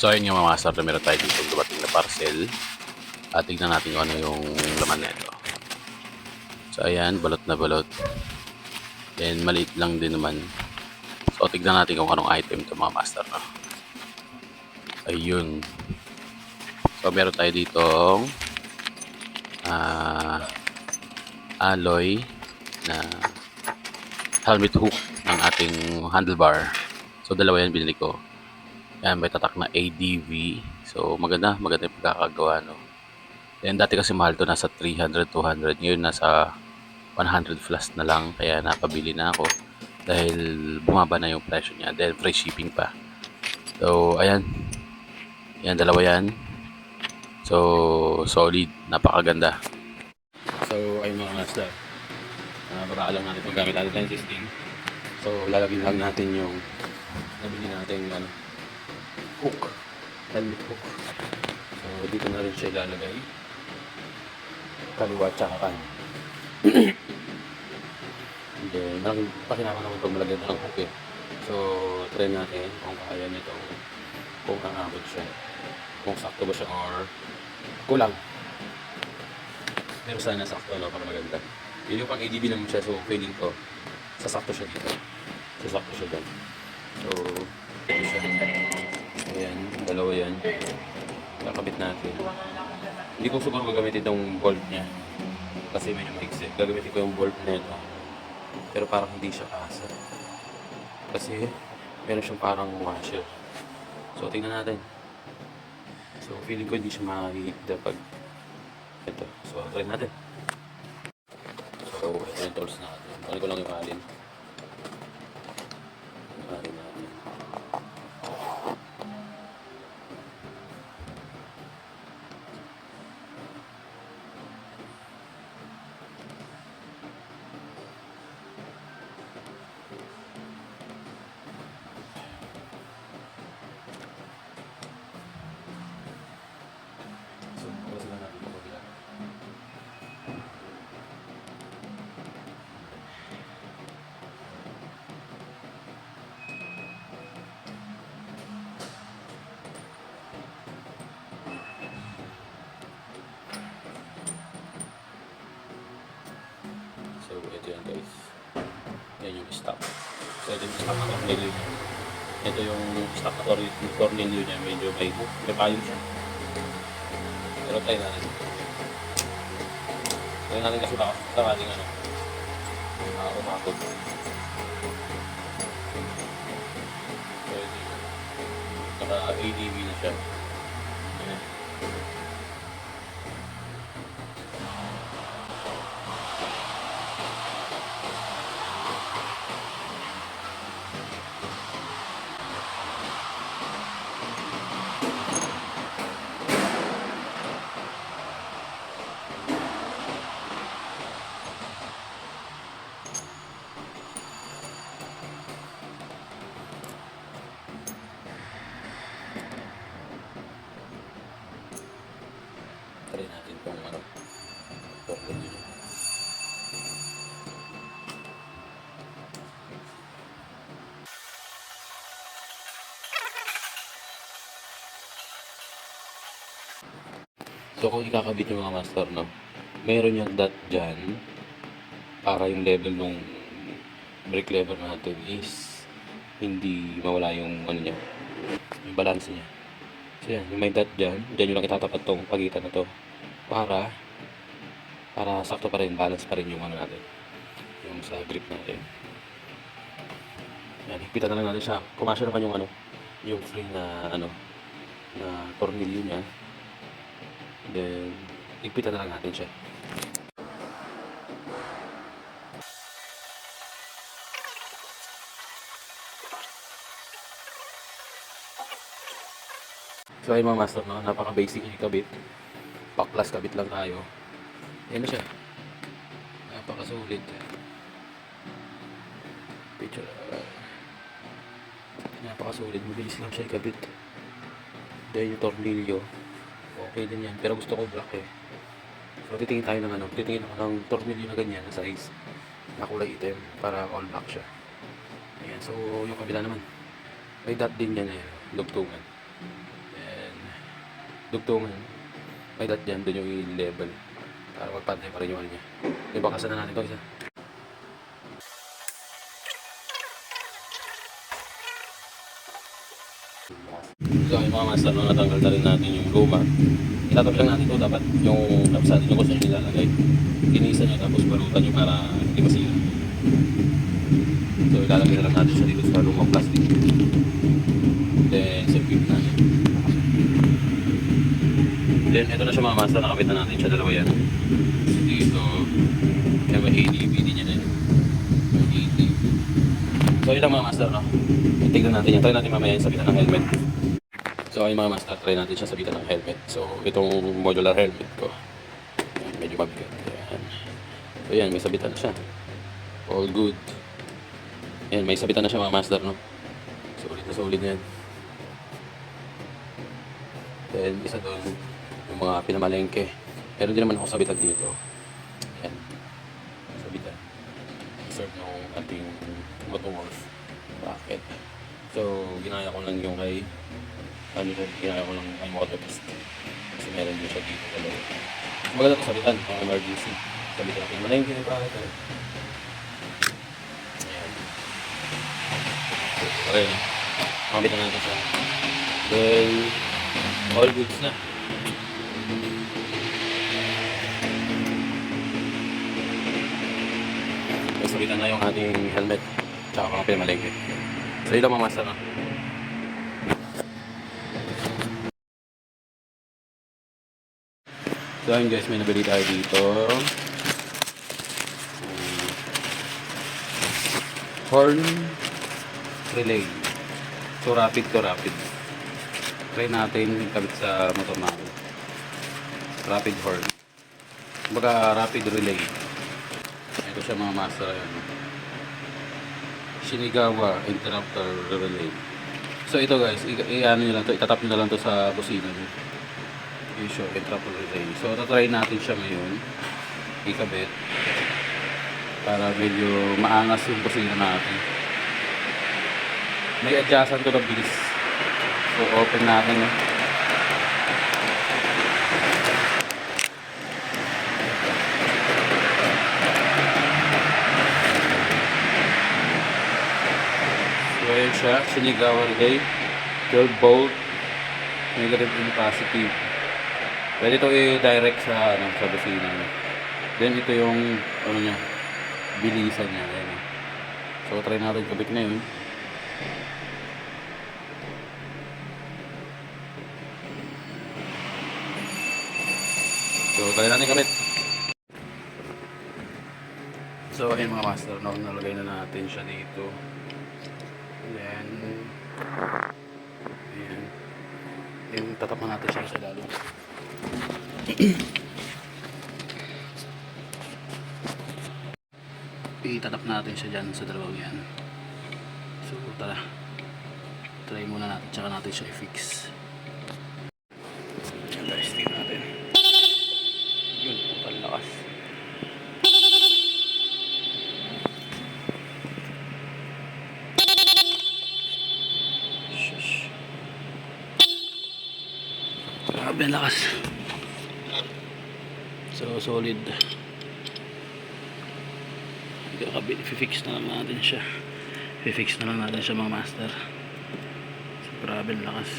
So ayun nga mga master, na meron tayo dito dumating na parcel. At tignan natin kung ano yung laman nito. So ayan, balot na balot. Then maliit lang din naman. So tignan natin kung anong item to mga master, no? Ayun. So meron tayo ditong alloy na helmet hook ng ating handlebar. So dalawa yan binili ko. Yan, may tatak na ADV. So maganda yung pagkakagawa, no? Then dati kasi mahal to, nasa 300, 200. Ngayon nasa 100 plus na lang. Kaya napabili na ako dahil bumaba na yung presyo niya. Then free shipping pa. So ayan. Yan, dalawa yan. So solid, napakaganda. So ayun mga master, para alam natin kung gamit natin yung system. So lalagyan lang natin yung nabili natin hook, helmet hook. So dito na rin siya ilalagay, kaliwa tsaka kanan. And then malaking pakinaman naman pag malagyan ng hook eh. So try natin kung kaya nito, kung aabot siya, kung sakto ba siya or kulang. Pero sana sakto, no, para maganda. Yun yung pang ADB naman siya, so feeling ko sasakto siya dito, sasakto siya dyan. So ito siya, ayan, dalawa yan, kakabit natin. Hindi ko siguro gagamitin itong bolt niya kasi medyo maiksi. Gagamitin ko yung bolt na ito, pero parang hindi siya kasa kasi meron siyang parang washer. So tingnan natin. So feeling ko hindi siya makikita pag ito. So try natin. So ito yung tools natin. Balik ko lang yung alin. Alin natin. So kasi lang natin ito. So ito yan guys. Yan yung stock. So ito yung stock na tornilyo niya. Ito yung stock na tornilyo niya. Medyo may payo siya. Pero try natin. Try natin kasi baka ating umakot. So ito yun. Naka ADV na siya. Ayan. Try natin kung tornilyo niya. So kung ikakabit yung mga master, no, meron yung dot dyan para yung level ng brake lever natin is hindi mawala yung niya, yung balance niya. So yan, yung may dot dyan yung lang itatapat tong pagitan na to para sakto pa rin, balance pa rin yung natin, yung sa grip natin. Yan, higpitan na lang natin siya. Kumasya naman yung yung free na na tornilyo niya. Then higpitan na lang natin siya. So ayun mga master, no, napaka-basic yung kabit. Paklas kabit lang tayo. Ayan na siya. Napakasulit. Picture. Napakasulit. Mabilis lang siya ikabit. Dahil yung tornilyo, okay din yan. Pero gusto ko black eh. So titingin tayo ng titingin ako ng tornilyo na ganyan na size, na kulay itim, para all black siya. Ayan. So yung kabila naman, may dot din yan eh. Dugtungan. dugtungan. May dot dyan, doon yung i-level. Para magpantay pa rin yung ano niya. Okay, bakasan na natin ito isa. So yung mga master, natanggal na rin natin yung luma. Itatabi lang natin ito, dapat yung kapsado nyo kung saan nilalagay. Kinisa nyo tapos balutan nyo para hindi masira. So ilalagay na lang natin siya dito sa lumang plastic. Then circuit natin. Then ito na siya mga master, nakabit na natin siya, dalawa yan. Dito, kaya may ADB din yan. May ADB. So yun lang mga master, no? Tignan natin yan. Try natin mamaya yung sabitan ng helmet. So ayun mga master, try natin siya sabitan ng helmet. So itong modular helmet ko, ayan, medyo mabigat. Ayan. So yan, may sabitan na siya. All good. Ayan, may sabitan na siya mga master, no? Solid na yan. Then isa doon, yung mga pinamalengke. Meron din naman ako sabitan dito. Ayan. Sabitan. Serve ng ating motor bracket. So ginaya ko lang yung kay ginaya ko lang kay motor test. Kasi meron din siya dito. Maganda ito sabitan, pang emergency. Sabitan natin malengke yung bracket. Ayan. Okay. Makabitan natin siya. Then all goods na. Sabitan na yung ating helmet tsaka mga pinamalengke. So yun lang mga master, no? So ayun guys, may nabili tayo dito. Horn relay. So rapid to rapid. Try natin kabit sa motor natin. Rapid horn. Kumbaga rapid relay. Ito siya mga master. Shinigawa interrupter relay. So ito guys, i-ano nyo lang to, itatap nyo lang to sa busina nyo. Issue interrupter relay. So tatry natin siya ngayon. Ikabit. Para medyo maangas yung busina natin. May adjustan to ng bilis. So open natin. So ayan siya, Shinigawa relay, 12 volt, negative and positive. Pwede ito i-direct sa sa busina. Then ito yung ano niya, bilisan niya. Ayan. So try natin kabit na yun. So try natin kabit. So ayun mga master, no, nalagay na natin siya dito. Ayan. Ayan. Yung tatapan natin siya sa lalo. Itatap natin siya dyan sa dalawang yan. So tara, try muna natin, tsaka natin siya i-fix. Testing natin. Yun, palakas. Shush. Grabe ang lakas. So solid. I-fix na lang natin siya. I-fix na lang natin siya mga master. So grabe ang lakas.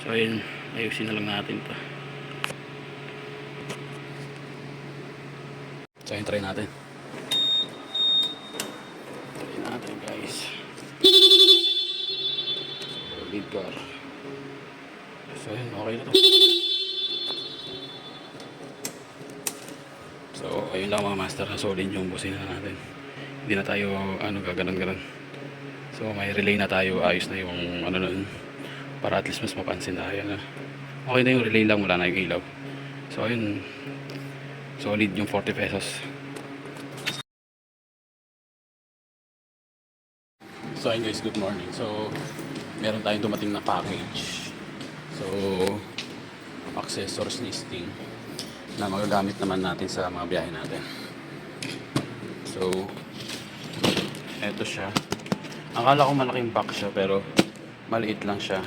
So ayun, ayusin na lang natin to. So ayun, try natin. Try natin guys. So lead car. So ayun, okay na to. So ayun lang mga master, na solid yung busina natin. Hindi na tayo gaganon-ganon. So may relay na tayo, ayos na yung nun, para at least mas mapansin tayo na okay na yung relay lang, wala na yung ilaw. So ayun, solid yung 40 pesos. So ayun guys, good morning. So meron tayong dumating na package. So accessories listing na magagamit naman natin sa mga biyahe natin. So eto siya. Akala ko malaking box siya pero maliit lang siya.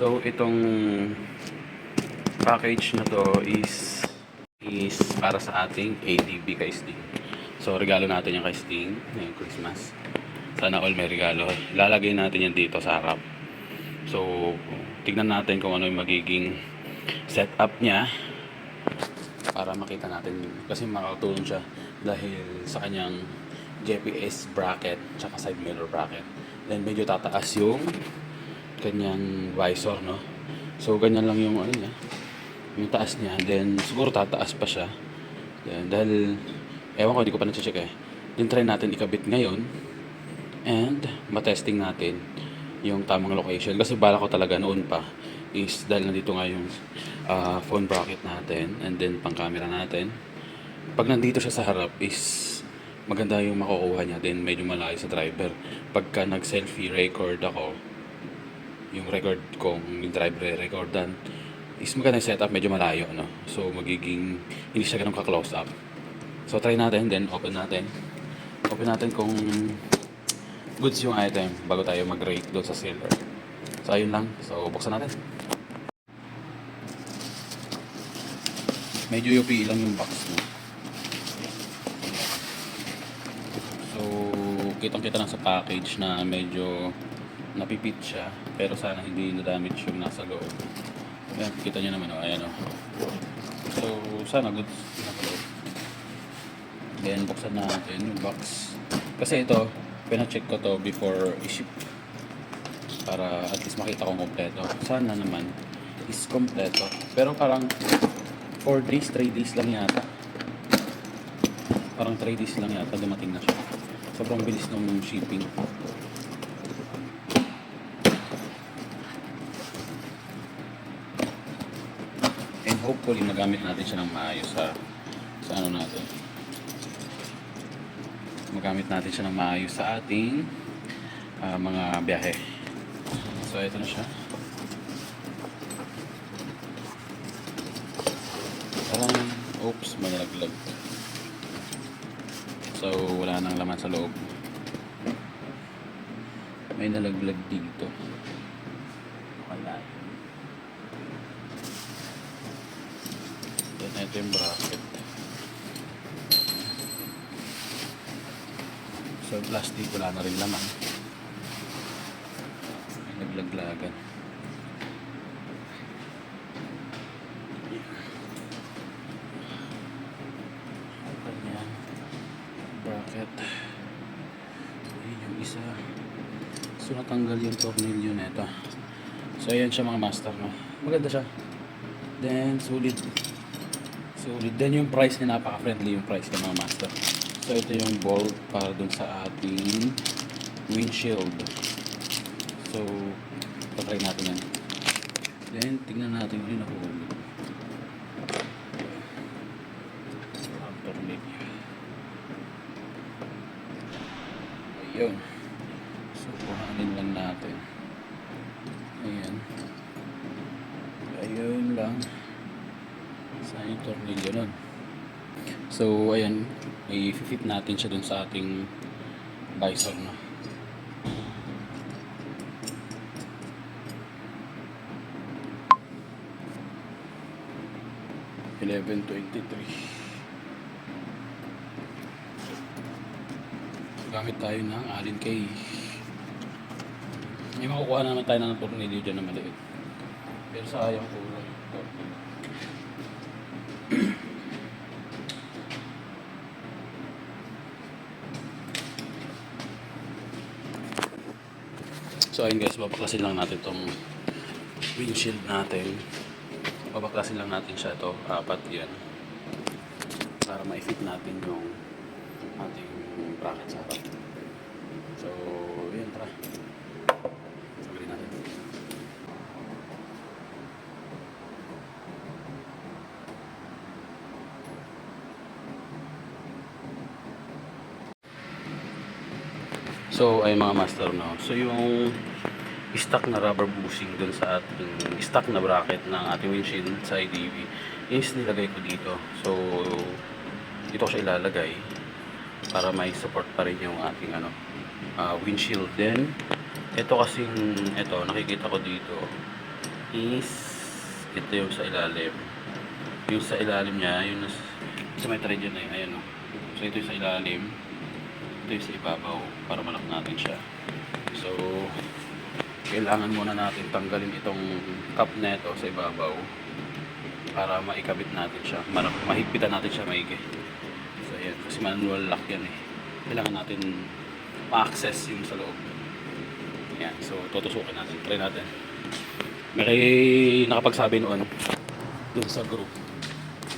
So itong package na to is para sa ating ADB kay Sting. So regalo natin yung kay Sting ngayong Christmas. Sana all may regalo. Lalagay natin yan dito sa harap. So tignan natin kung ano yung magiging setup niya para makita natin, kasi makakatulong siya dahil sa kanyang GPS bracket tsaka side mirror bracket. Then medyo tataas yung kanyang visor, no? So ganyan lang yung ano niya, yung taas niya. Then siguro tataas pa siya. Then dahil ewan ko, hindi ko pa na-check eh. Then try natin ikabit ngayon and matesting natin yung tamang location, kasi bala ko talaga noon pa is dahil nandito nga yung phone bracket natin and then pang camera natin, pag nandito siya sa harap is maganda yung makukuha niya, then medyo malayo sa driver. Pagka nag selfie record ako, yung record kong yung driver recordan is maganda yung setup, medyo malayo, no? So magiging hindi siya ganun ka-close up. So try natin, then open natin kung goods yung item bago tayo mag-rate doon sa seller. So ayun lang, so buksan natin. Medyo UP lang yung box mo. So kitang-kita lang sa package na medyo napipit siya, pero sana hindi na-damage yung nasa loob. Ayan, kita nyo naman, oh, ayan, oh. So sana goods yung nasa loob. Then buksan natin yung box, kasi ito pina-check ko to before i-ship para at least makita ko kompleto. Sana naman is kompleto, pero parang 4 days, 3 days lang yata. Parang 3 days lang yata dumating na siya. Sobrang bilis ng shipping. And hopefully magamit natin siya ng maayos sa ano natin. Magamit natin siya ng maayos sa ating mga biyahe. So ito na siya. Parang, oops, may nalaglag. So wala nang laman sa loob. May nalaglag dito. Wala. Then ito yung bracket. So plastic, wala na rin laman. May naglaglagan. Ayan. Bracket. Ayan yung isa. So natanggal yung tornilyo nito. So ayan siya mga master, no? Maganda siya. Then solid. Then yung price niya, napaka-friendly yung price ng mga master. So ito yung bolt para dun sa ating windshield. So patry natin yan. Then tingnan natin yung nakuhulog. Ayun. So kuhanin lang natin. Ayan. Ayun lang. Saan yung tornilyo nun? So ayan, i-fit natin siya dun sa ating visor, no? Gamit tayo ng Allen key. May makukuha naman tayo ng tornilyo dyan na maliit, pero sayang po. So ayun guys, babaklasin lang natin tong windshield natin. Babaklasin lang natin siya, ito, apat yan, para ma-fit natin yung ating bracket sa harap. So yun, tara. Sabihin natin. So ay mga master, no. So yung stock na rubber bushing dun sa ating stock na bracket ng ating windshield sa IDV is nilagay ko dito. So dito ko siya ilalagay para may support pa rin yung ating windshield. Then ito kasing ito nakikita ko dito is ito yung sa ilalim. Yung sa ilalim niya, yung sa may thread yun eh, ayan o. So ito yung sa ilalim, ito yung sa ibabaw para malak natin siya. So kailangan muna natin tanggalin itong cup neto sa ibabaw para maikabit natin siya, mahigpitan natin siya maigi. So ayan, kasi manual lock yan eh. Kailangan natin ma-access yung sa loob. Ayan, so tutusukin natin, try natin. May nakapagsabi noon dun sa group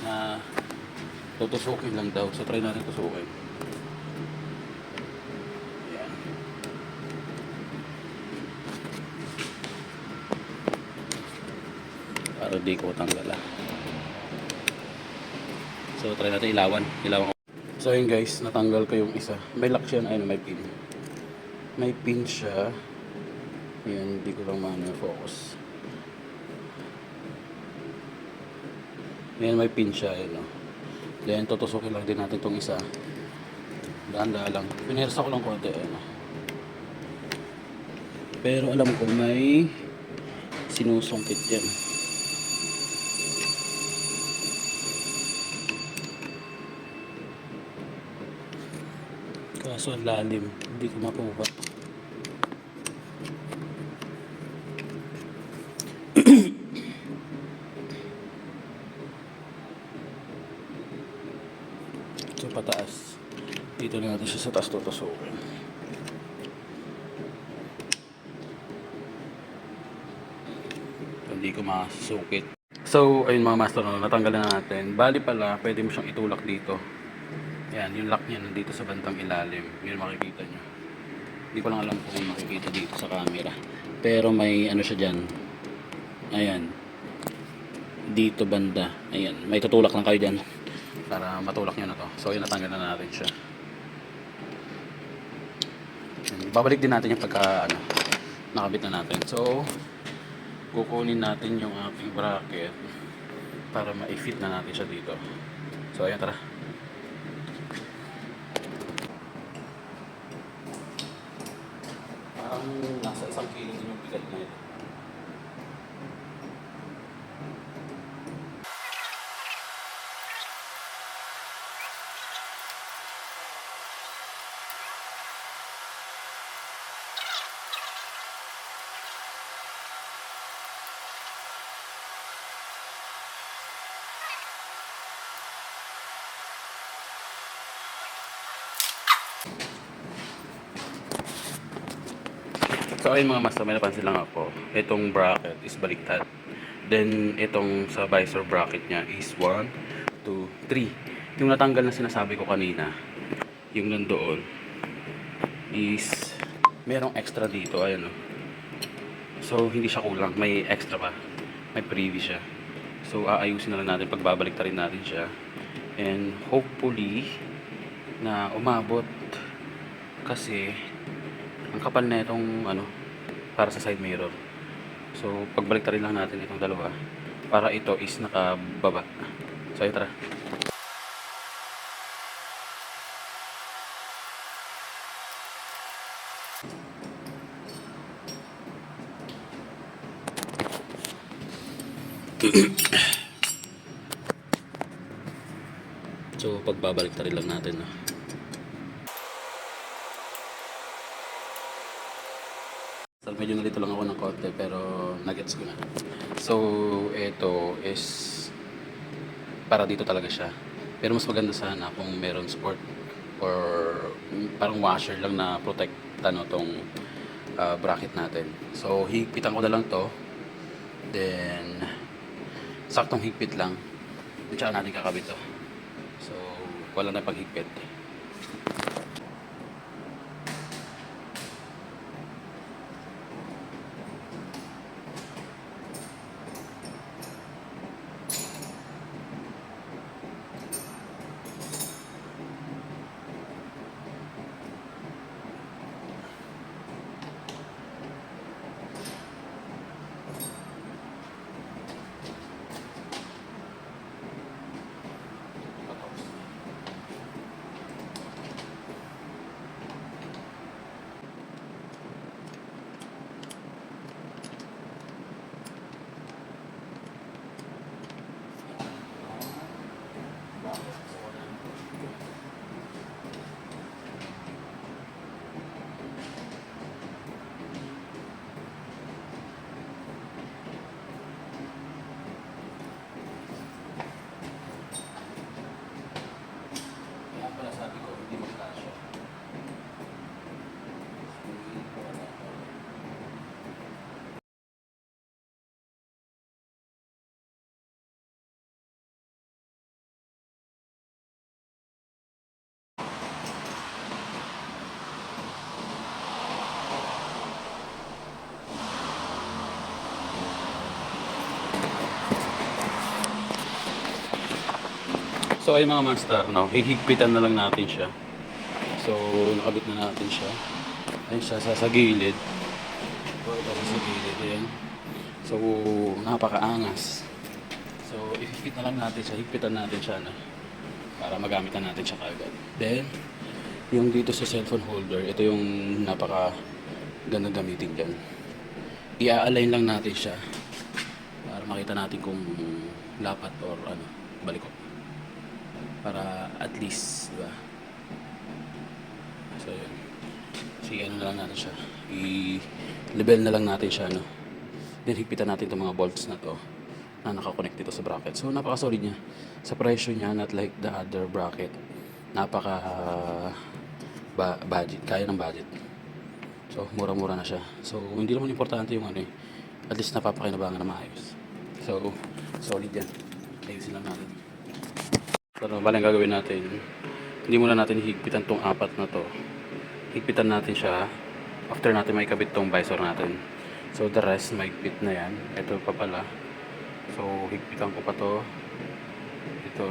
na tutusukin lang daw, so try natin tusukin. Ayan. Para di ko tanggal. So try natin ilawan ko. So yun guys, natanggal ko yung isa. May lock siya, ayun, may pin. May pin siya. Ayan, hindi ko lang focus. Ayan, may pin siya, ayun. Then tutusukin lang din natin tong isa. Dahan-dahan lang. Pinersa ko lang konti, ayun. Pero alam ko may sinusungkit yan. Kaso ang lalim, hindi ko makuha. So pataas. Dito na natin siya sa taas tutusukin. Hindi ko masukit. So ayun mga master, natanggal na natin. Bali pala, pwede mo siyang itulak dito. Yan, yung lock niya nandito sa bandang ilalim. Yun makikita nyo. Hindi ko lang alam kung makikita dito sa camera. Pero may ano siya dyan. Ayan. Dito banda. Ayan. May tutulak lang kayo dyan. Para matulak nyo na to. So yun, natanggal na natin siya. Babalik din natin yung pagka nakabit na natin. So kukunin natin yung ating bracket para ma-fit na natin siya dito. So ayan, tara. Nasa 1 kilo din yung bigat na ito. So ayun mga master, may napansin lang ako. Itong bracket is baliktad. Then itong sa visor bracket niya is 1, 2, 3. Yung natanggal na sinasabi ko kanina, yung nandoon is merong extra dito, ayan o. So hindi siya kulang, may extra pa. May freebie siya. So aayusin na lang natin, pagbabalik rin natin siya. And hopefully na umabot, kasi ang kapal na itong para sa side mirror. So pagbalik rin lang natin itong dalawa para ito is nakababa. So ayun, tara. So pagbabalik rin lang natin So medyo nalito lang ako ng konti pero nagets ko na. So ito is para dito talaga siya. Pero mas maganda sana kung meron sport or parang washer lang na protect tong bracket natin. So higpitan ko na lang to. Then saktong higpit lang. At saka natin kakabit to. So wala na paghigpit. So ay mga master, no, hihigpitan na lang natin siya. So nakabit na natin siya. Ayun siya sa gilid. So ito sa gilid, ayan. So napakaangas. So i-fit na lang natin siya, higpitan natin siya na para magamit na natin siya kaagad. Then yung dito sa cellphone holder, ito yung napaka ganda gamitin dyan. I-align lang natin siya para makita natin kung lapat or ano, balikot. Para at least, diba? So yun. Sige, ano na lang natin siya. I-level na lang natin siya, no? Then higpitan natin itong mga bolts na to na nakakonect dito sa bracket. So napaka-solid niya. Sa presyo niya, not like the other bracket. Napaka budget, kaya ng budget. So mura-mura na siya. So hindi naman importante yung ano eh. At least napapakinabangan na maayos. So solid yan. Ayusin lang natin. Pero bali ang gagawin natin, hindi muna natin higpitan tong apat na to. Higpitan natin siya after natin may kabit tong visor natin. So the rest maigpit na yan. Ito pa pala. So higpitan ko pa to. Ito.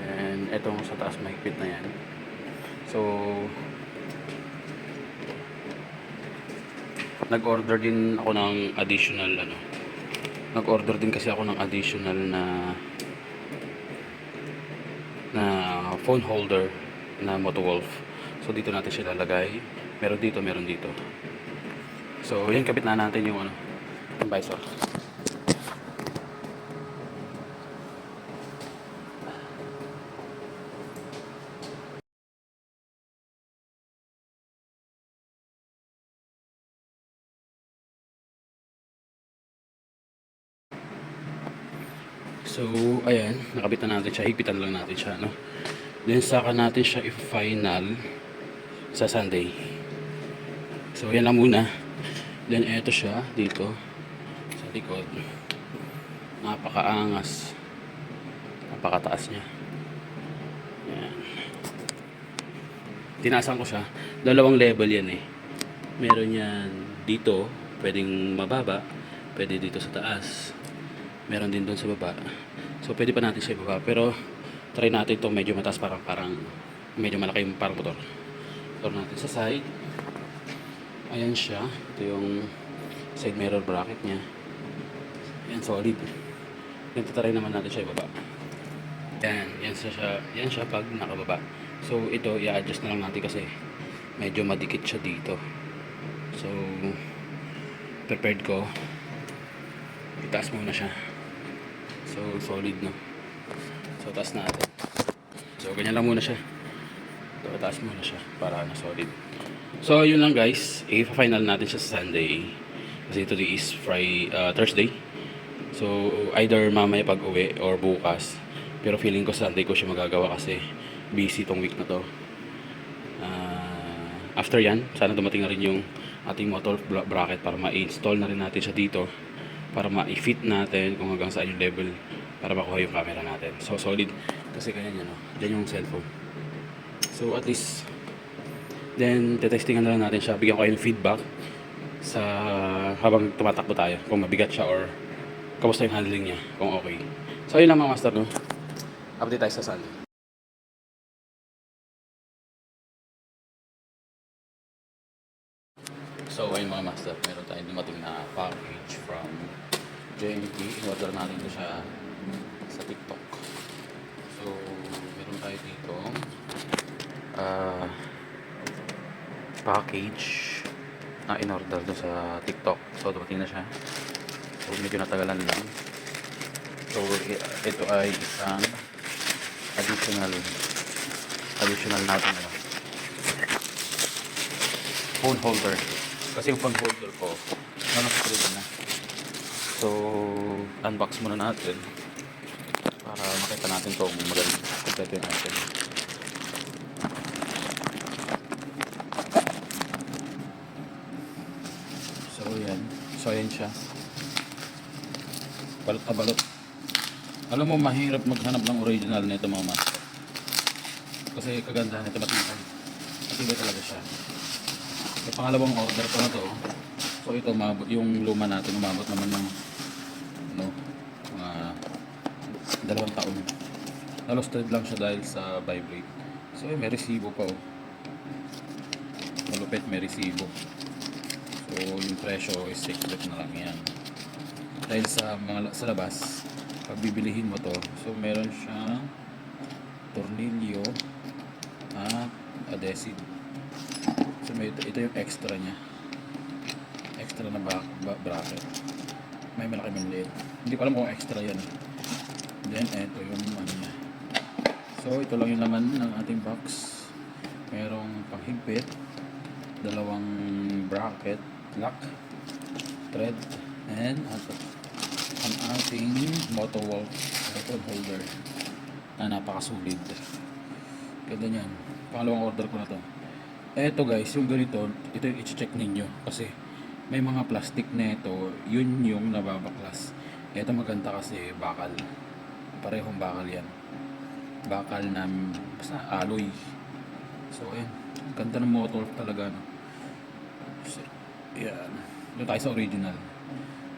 And etong sa taas maigpit na yan. So nag-order din ako ng additional ano. Nag-order din kasi ako ng additional na phone holder na Motowolf. So dito natin siya lalagay. Meron dito, meron dito. So yan, kabit na natin yung ano, yung visor. So ayan, nakabit na natin siya, higpitan lang natin siya, no? Then saka natin siya i-final sa Sunday. So yan lang muna. Then eto siya dito sa likod. Napakaangas. Napakataas niya. Yan. Tinasan ko siya. Dalawang level yan eh. Meron yan dito, pwedeng mababa, pwede dito sa taas. Meron din doon sa baba. So pwede pa natin siya ibaba, pero try natin itong medyo mataas, parang medyo malaki yung parang motor. Motor natin sa side. Ayan siya. Ito yung side mirror bracket niya. Ayan, solid. Then try naman natin siya ibaba. Yan siya pag nakababa. So ito i-adjust na lang natin kasi medyo madikit siya dito. So prepared ko. Itaas muna siya. So solid, no. So taas natin. So ganyan lang muna siya. So itaas muna siya para na solid. So yun lang guys, i-final natin siya sa Sunday. Kasi today is Thursday. So either mamaya pag uwi or bukas. Pero feeling ko Sunday ko siya magagawa kasi busy tong week na to. After yan, sana dumating na rin yung ating motor bracket para ma-install na rin natin siya dito. Para ma-fit natin kung hanggang saan yung level para makuha yung camera natin. So solid kasi ganyan yan, no? Diyan yung cellphone. So at least then tetestingan na lang natin siya. Bigyan ko kayo ng feedback sa habang tumatakbo tayo kung mabigat siya or kamusta yung handling niya, kung okay. So yun lang mga master, no? Update tayo sa Sunday. So ayun mga master, meron tayong dumating na package from JNT. In-order natin ito siya sa TikTok. So meron tayo dito package na in-order doon sa TikTok. So dumating na siya. So medyo natagalan lang. So ito ay isang additional natin phone holder. Kasi yung phone holder ko naka-screw na. So unbox muna natin para makita natin itong magandang kompleto yung item. So ayan siya. Balot na balot. Alam mo, mahirap maghanap ng original nito mga master. Kasi kagandahan nito matibay. Matibay talaga siya. Yung pangalawang order ko na to. So ito, yung luma natin umabot naman ng mga 2 taon. Na-lost thread lang siya dahil sa vibrate. So may resibo pa oh. Malupit, may resibo. So yung presyo is secret na lang yan. Dahil sa mga sa labas, pag bibilihin mo to, so meron siyang tornilyo at adhesive. So ito yung extra niya. Extra na bracket. May malaki may liit. Hindi ko alam kung extra yan. Then ito yung ano niya. So ito lang yung laman ng ating box. Merong panghigpit, dalawang bracket, lock, thread, and ang ating motor wolf button holder na napakasulit. Ganda niyan. Pangalawang order ko na to. Eto guys, yung ganito, ito yung i-check ninyo kasi may mga plastic na ito, yun yung nababaklas. Ito maganda kasi bakal. Parehong bakal yan. Bakal na basta alloy. So ayan, ganda ng motor talaga no. So, yan. Doon tayo sa original.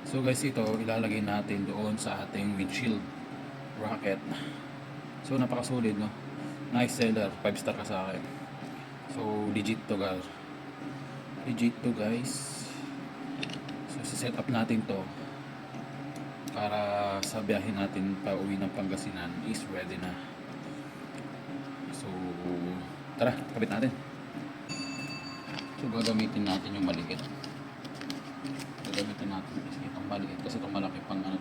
So guys, ito ilalagay natin doon sa ating windshield bracket. So napakasulit no. Nice seller, 5 star ka sa akin. So legit to guys. Legit to guys. So set up natin to para sa biyahe natin pa uwi ng Pangasinan is ready na. So tara, kabit natin. So gagamitin natin yung maliit. Gagamitin natin kasi itong maliit kasi itong malaki pang ano,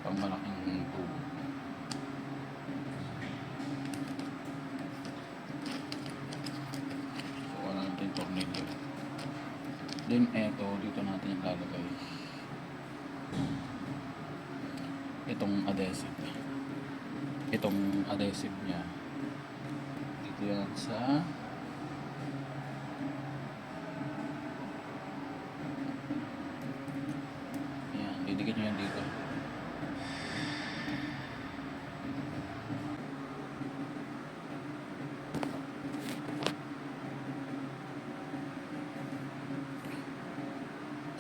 pang malaking tubo. So wala natin tornilyo. Then eto, dito natin yung lalagay itong adhesive niya dito yan sa yan, didikit nyo yan dito.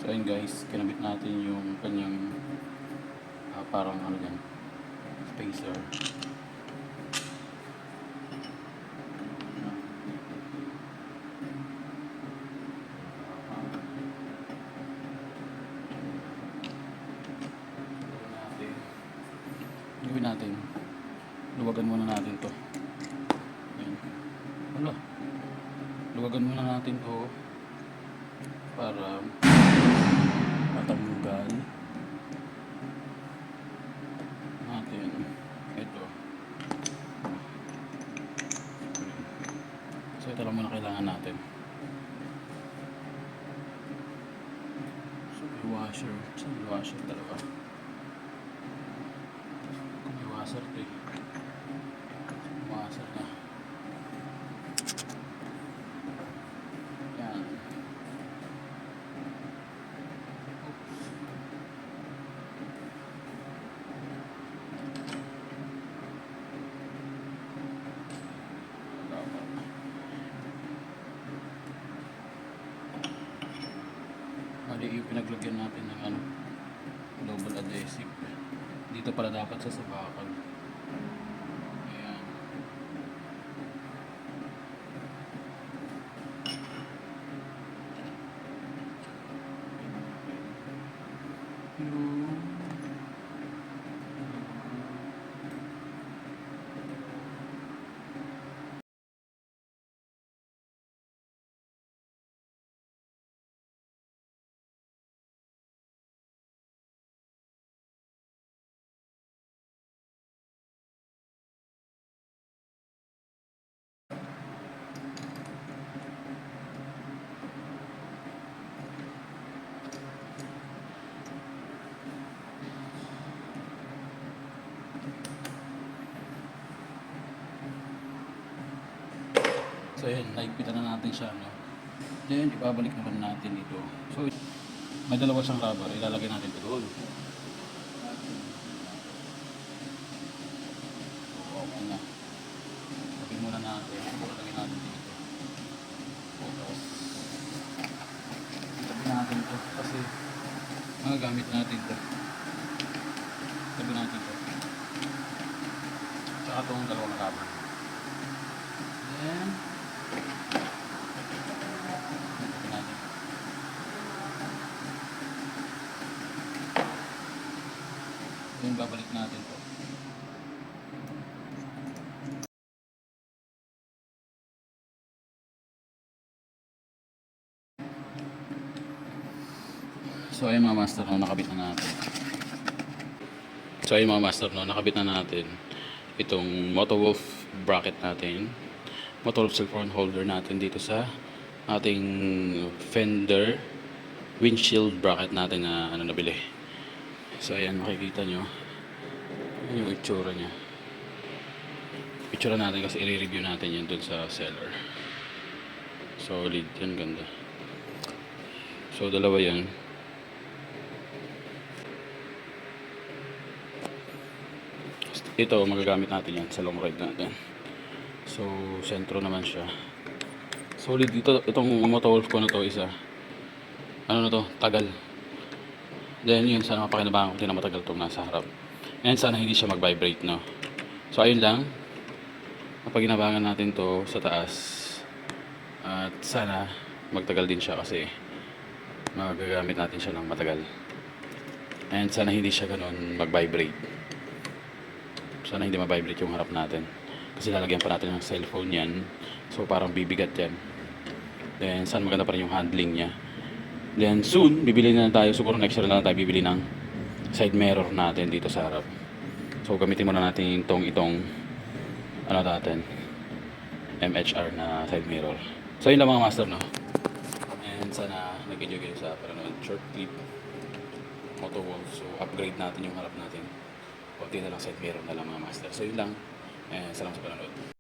So ayun guys, kinabit natin yung kanyang parang ano yan, spacer. Gawin natin, luwagan muna natin to. Ayan. Wala, luwagan muna natin to para matanggal natin ito. So ito lang muna kailangan natin. So may washer. So may washer talaga. May washer to eh. Washer na. Yan. Mali yung pinaglagyan natin ng ano, double adhesive. Dito pala dapat sa sabakan. Ayan. So yun, naigpitan na natin siya, no? Then, ibabalik naman natin ito. So, may dalawa siyang rubber, ilalagay natin ito doon. Okay na. Lagay muna natin, lagay natin dito. Tapos, lagay natin ito kasi magagamit natin ito. Lagay natin ito. Saka itong dalawang rubber. Then, ito natin. Then, babalik natin to. So ayun mga master, no, nakabit na natin. So ayun mga master, no, nakabit na natin itong Motowolf bracket natin, Motowolf cell phone holder natin dito sa ating fender windshield bracket natin na nabili. So ayan, makikita nyo yung itsura nya. Itsura natin kasi i-review natin yan dun sa seller. Solid yan, ganda. So dalawa yan. Ito magagamit natin yan sa long ride natin. So sentro naman siya. Solid dito. Itong Motowolf ko na to isa, ano na to, tagal. Then yun, sana mapakinabangan ko din na matagal itong nasa harap. And sana hindi siya mag-vibrate, no. So ayun lang, mapakinabangan natin to sa taas. At sana magtagal din siya kasi magagamit natin siya ng matagal. And sana hindi siya ganun mag-vibrate. Sana hindi ma-vibrate yung harap natin. Kasi lalagyan pa natin ng cellphone yan. So parang bibigat yan. Then sana maganda pa rin yung handling niya. Then soon, bibili na tayo. Siguro next year na lang tayo bibili ng side mirror natin dito sa harap. So gamitin muna natin itong ano natin, MHR na side mirror. So yun lang mga master, no. And sana nag-enjoy kayo sa paranood short clip Motowolf. So upgrade natin yung harap natin. Kunti na lang side mirror na lang mga master. So yun lang. And salamat sa panonood.